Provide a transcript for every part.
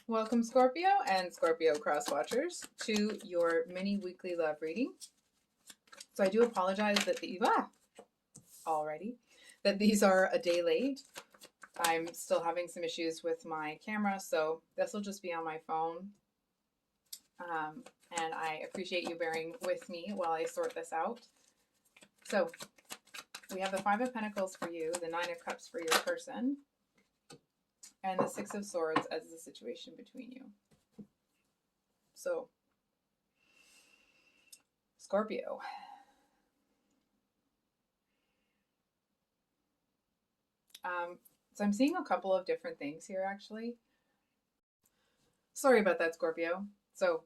Welcome, Scorpio and Scorpio cross watchers, to your mini weekly love reading. So I do apologize that these are a day late. I'm still having some issues with my camera, so this will just be on my phone. And I appreciate you bearing with me while I sort this out. So we have the Five of Pentacles for you, the Nine of Cups for your person, and the Six of Swords as the situation between you. So, Scorpio. So I'm seeing a couple of different things here, actually. Sorry about that, Scorpio. So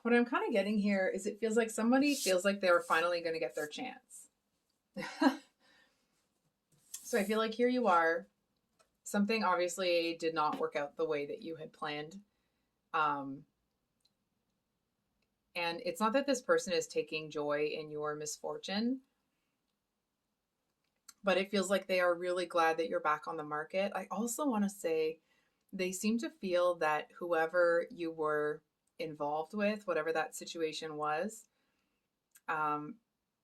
what I'm kind of getting here is it feels like somebody feels like they were finally going to get their chance. So I feel like here you are. Something obviously did not work out the way that you had planned. And it's not that this person is taking joy in your misfortune, but it feels like they are really glad that you're back on the market. I also want to say they seem to feel that whoever you were involved with, whatever that situation was,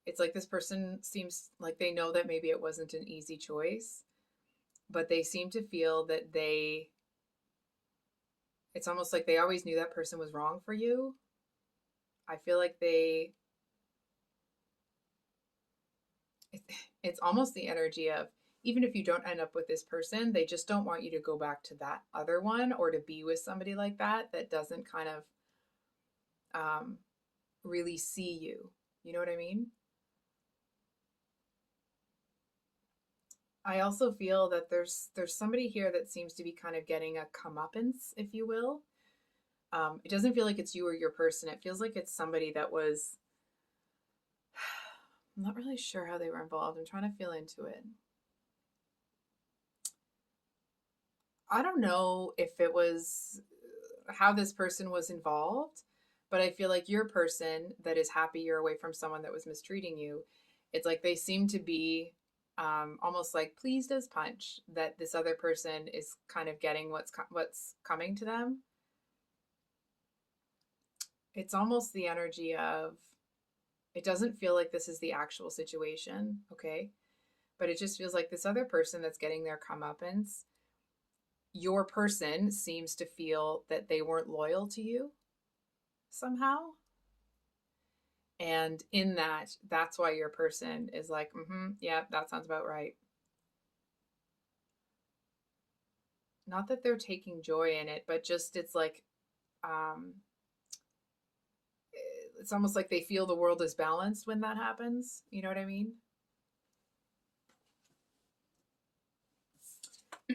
it's like this person seems like they know that maybe it wasn't an easy choice, but they seem to feel that it's almost like they always knew that person was wrong for you. I feel like it's almost the energy of, even if you don't end up with this person, they just don't want you to go back to that other one or to be with somebody like that doesn't kind of really see you. You know what I mean? I also feel that there's somebody here that seems to be kind of getting a comeuppance, if you will. It doesn't feel like it's you or your person. It feels like it's somebody that was, I'm not really sure how they were involved. I'm trying to feel into it. I don't know if it was how this person was involved, but I feel like your person that is happy you're away from someone that was mistreating you, it's like they seem to be almost like pleased as punch that this other person is kind of getting what's coming to them. It's almost the energy of, it doesn't feel like this is the actual situation, okay? But it just feels like this other person that's getting their comeuppance, your person seems to feel that they weren't loyal to you somehow. And in that, that's why your person is like, yeah, that sounds about right. Not that they're taking joy in it, but just it's like, it's almost like they feel the world is balanced when that happens. You know what I mean?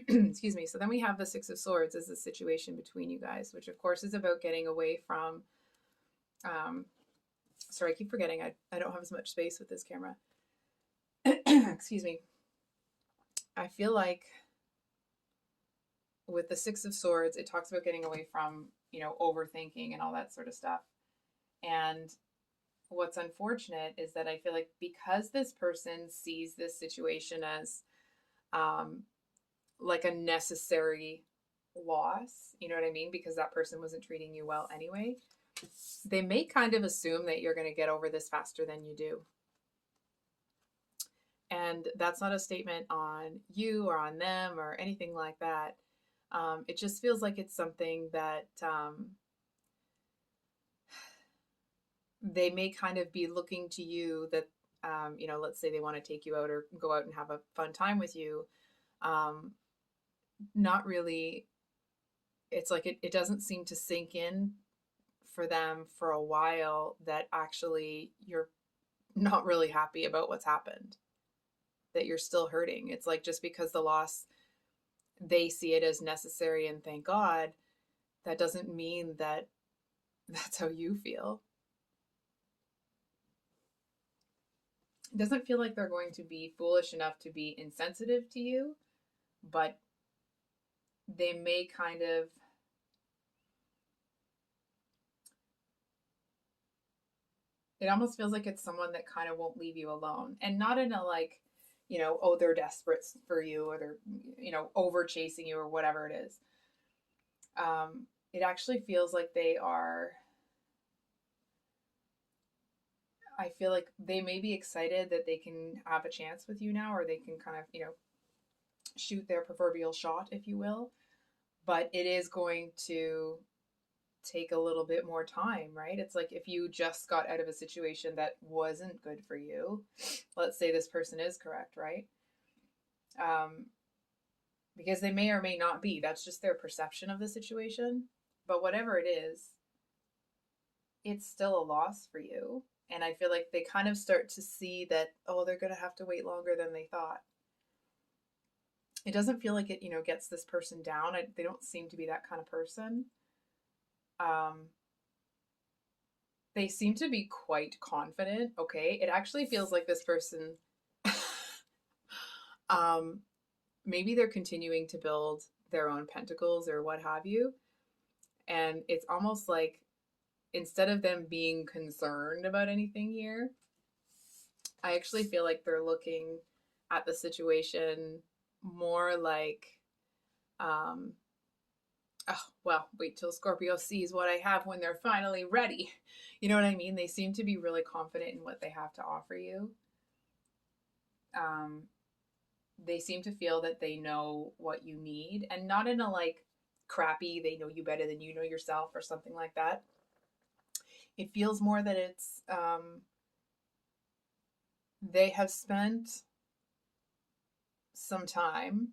Excuse me. So then we have the Six of Swords as the situation between you guys, which of course is about getting away from, sorry, I keep forgetting I don't have as much space with this camera. Excuse me. I feel like with the Six of Swords, it talks about getting away from, overthinking and all that sort of stuff. And what's unfortunate is that I feel like because this person sees this situation as like a necessary loss, you know what I mean? Because that person wasn't treating you well anyway, they may kind of assume that you're going to get over this faster than you do. And that's not a statement on you or on them or anything like that. It just feels like it's something that they may kind of be looking to you that, let's say they want to take you out or go out and have a fun time with you. Not really. It's like it doesn't seem to sink in for them for a while that actually you're not really happy about what's happened, that you're still hurting. It's like just because the loss, they see it as necessary and thank God, that doesn't mean that that's how you feel. It doesn't feel like they're going to be foolish enough to be insensitive to you, but they may kind of, it almost feels like it's someone that kind of won't leave you alone, and not in a like, oh, they're desperate for you or they're, over chasing you or whatever it is. It actually feels like they are, I feel like they may be excited that they can have a chance with you now, or they can kind of, shoot their proverbial shot, if you will. But it is going to take a little bit more time, right? It's like if you just got out of a situation that wasn't good for you, let's say this person is correct, right? Um, because they may or may not be. That's just their perception of the situation. But whatever it is, it's still a loss for you. And I feel like they kind of start to see that, oh, they're going to have to wait longer than they thought. It doesn't feel like it, gets this person down. They don't seem to be that kind of person. Um, they seem to be quite confident. Okay. It actually feels like this person, um, maybe they're continuing to build their own pentacles or what have you. And it's almost like instead of them being concerned about anything here, I actually feel like they're looking at the situation more like, oh, well, wait till Scorpio sees what I have when they're finally ready. You know what I mean? They seem to be really confident in what they have to offer you. They seem to feel that they know what you need, and not in a like crappy, they know you better than you know yourself or something like that. It feels more that it's, they have spent some time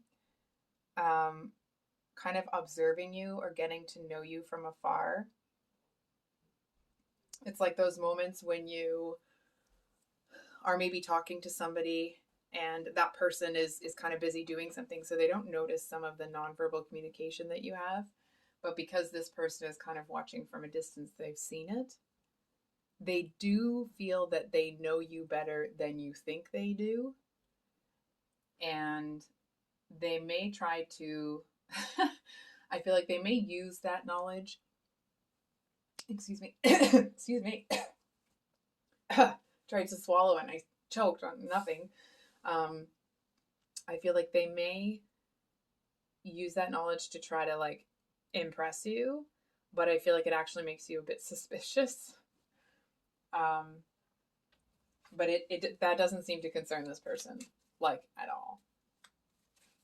kind of observing you or getting to know you from afar. It's like those moments when you are maybe talking to somebody and that person is kind of busy doing something, so they don't notice some of the nonverbal communication that you have. But because this person is kind of watching from a distance, they've seen it. They do feel that they know you better than you think they do. And they may try to, I feel like they may use that knowledge. Excuse me. Excuse me. Tried to swallow and I choked on nothing. I feel like they may use that knowledge to try to like impress you, but I feel like it actually makes you a bit suspicious. But it that doesn't seem to concern this person like at all.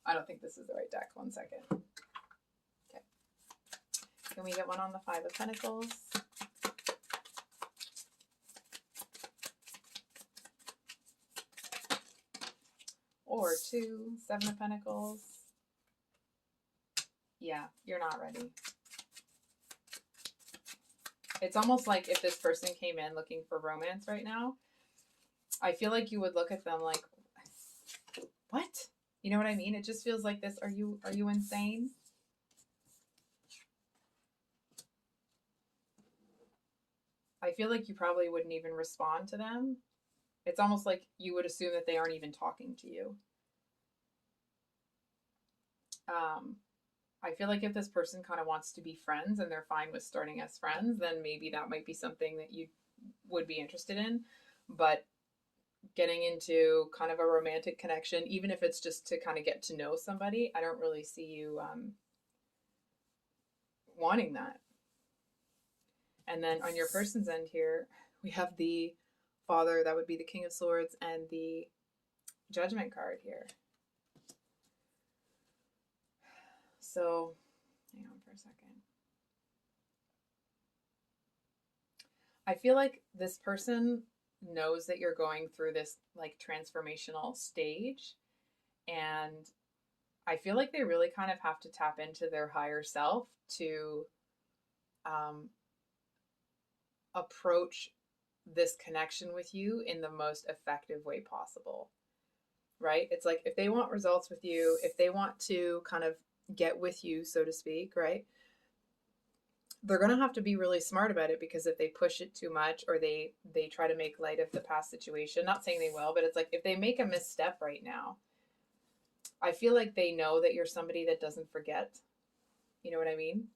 I don't think this is the right deck. 1 second. Okay. Can we get one on the Five of Pentacles? Or two, Seven of Pentacles. Yeah, you're not ready. It's almost like if this person came in looking for romance right now, I feel like you would look at them like, what? You know what I mean? It just feels like this. Are you insane? I feel like you probably wouldn't even respond to them. It's almost like you would assume that they aren't even talking to you. I feel like if this person kind of wants to be friends and they're fine with starting as friends, then maybe that might be something that you would be interested in. But getting into kind of a romantic connection, even if it's just to kind of get to know somebody, I don't really see you wanting that. And then on your person's end here, we have the Father, that would be the King of Swords, and the Judgment card here. So, hang on for a second. I feel like this person knows that you're going through this like transformational stage, and I feel like they really kind of have to tap into their higher self to approach this connection with you in the most effective way possible, right? It's like if they want results with you, if they want to kind of get with you, so to speak, right? They're going to have to be really smart about it, because if they push it too much or they try to make light of the past situation, not saying they will, but it's like if they make a misstep right now, I feel like they know that you're somebody that doesn't forget. You know what I mean?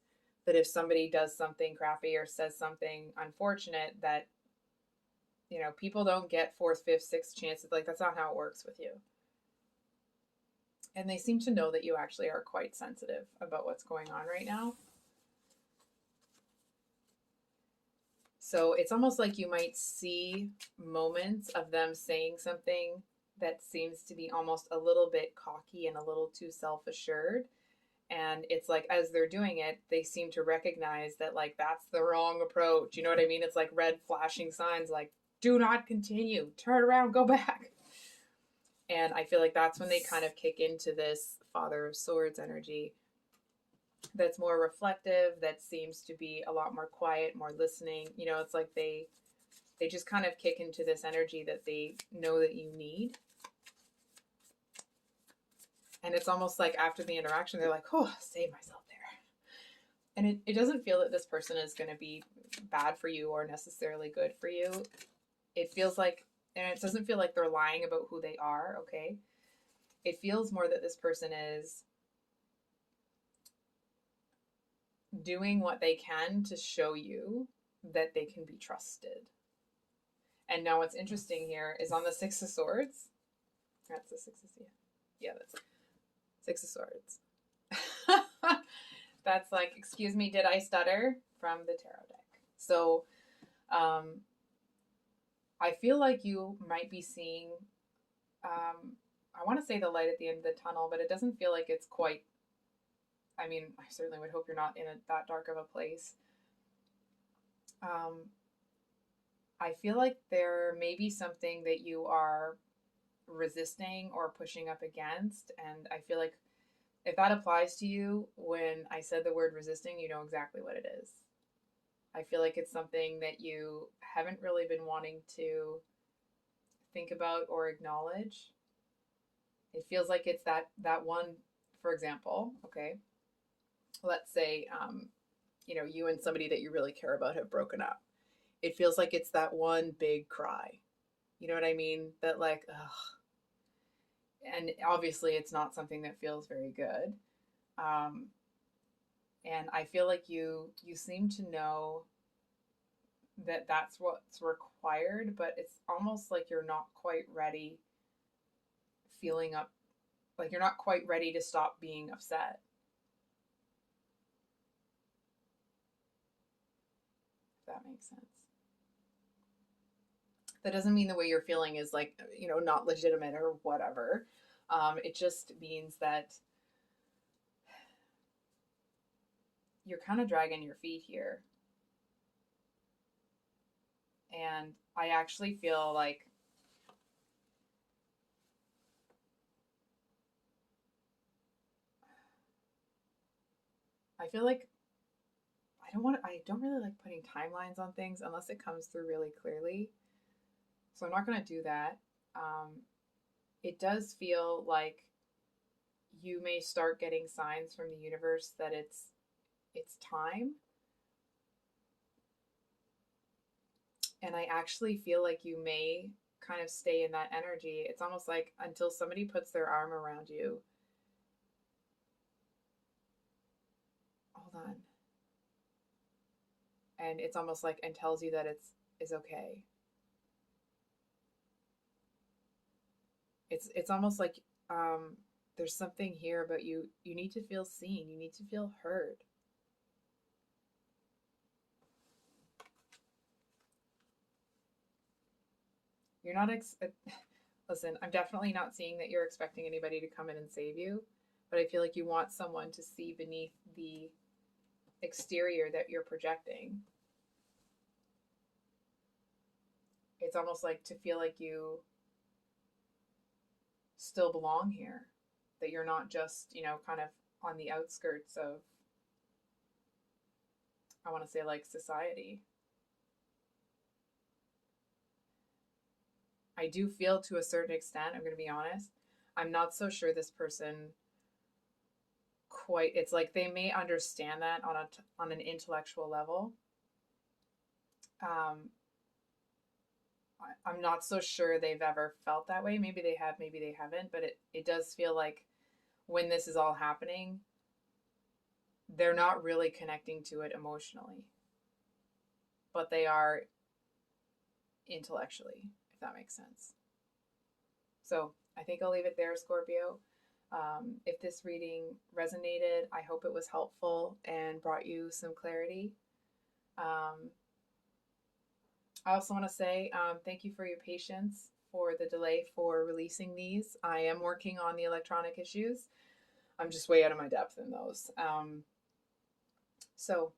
That if somebody does something crappy or says something unfortunate, that, people don't get fourth, fifth, sixth chances. Like, that's not how it works with you. And they seem to know that you actually are quite sensitive about what's going on right now. So it's almost like you might see moments of them saying something that seems to be almost a little bit cocky and a little too self assured. And it's like, as they're doing it, they seem to recognize that, like, that's the wrong approach. You know what I mean? It's like red flashing signs, like, do not continue, turn around, go back. And I feel like that's when they kind of kick into this Father of Swords energy that's more reflective, that seems to be a lot more quiet, more listening. You know, it's like they just kind of kick into this energy that they know that you need. And it's almost like after the interaction, they're like, oh, save myself there. And it doesn't feel that this person is going to be bad for you or necessarily good for you. It feels like, and it doesn't feel like they're lying about who they are, okay? It feels more that this person is doing what they can to show you that they can be trusted. And now what's interesting here is on the Six of Swords. That's the Six of Swords. Yeah, that's Six of Swords. That's like, excuse me, did I stutter? From the tarot deck. So I feel like you might be seeing, I want to say the light at the end of the tunnel, but it doesn't feel like it's quite, I mean, I certainly would hope you're not in that dark of a place. I feel like there may be something that you are resisting or pushing up against. And I feel like if that applies to you, when I said the word resisting, you know exactly what it is. I feel like it's something that you haven't really been wanting to think about or acknowledge. It feels like it's that one, for example, okay, let's say, you know, you and somebody that you really care about have broken up. It feels like it's that one big cry. You know what I mean? That, like, ugh. And obviously it's not something that feels very good. And I feel like you seem to know that that's what's required, but it's almost like you're not quite ready feeling up, like you're not quite ready to stop being upset. If that makes sense. That doesn't mean the way you're feeling is, like, you know, not legitimate or whatever. It just means that you're kind of dragging your feet here. And I actually feel like I feel like I don't really like putting timelines on things unless it comes through really clearly. So I'm not going to do that. It does feel like you may start getting signs from the universe that it's time. And I actually feel like you may kind of stay in that energy. It's almost like until somebody puts their arm around you. Hold on. And it's almost like, and tells you that it's okay. It's almost like there's something here, but you need to feel seen. You need to feel heard. You're not listen, I'm definitely not seeing that you're expecting anybody to come in and save you, but I feel like you want someone to see beneath the exterior that you're projecting. It's almost like to feel like you still belong here, that you're not just, you know, kind of on the outskirts of, I want to say, like, society. I do feel, to a certain extent, I'm going to be honest, I'm not so sure this person quite, it's like they may understand that on an intellectual level. I'm not so sure they've ever felt that way. Maybe they have, maybe they haven't, but it does feel like when this is all happening, they're not really connecting to it emotionally, but they are intellectually, if that makes sense. So I think I'll leave it there, Scorpio. If this reading resonated, I hope it was helpful and brought you some clarity. I also want to say thank you for your patience for the delay for releasing these. I am working on the electronic issues. I'm just way out of my depth in those. So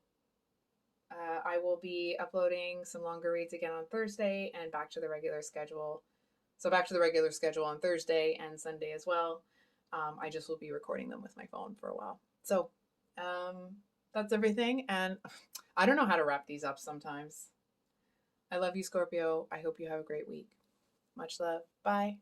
I will be uploading some longer reads again on Thursday and back to the regular schedule. So back to the regular schedule on Thursday and Sunday as well. I just will be recording them with my phone for a while. So that's everything. And I don't know how to wrap these up sometimes. I love you, Scorpio. I hope you have a great week. Much love. Bye.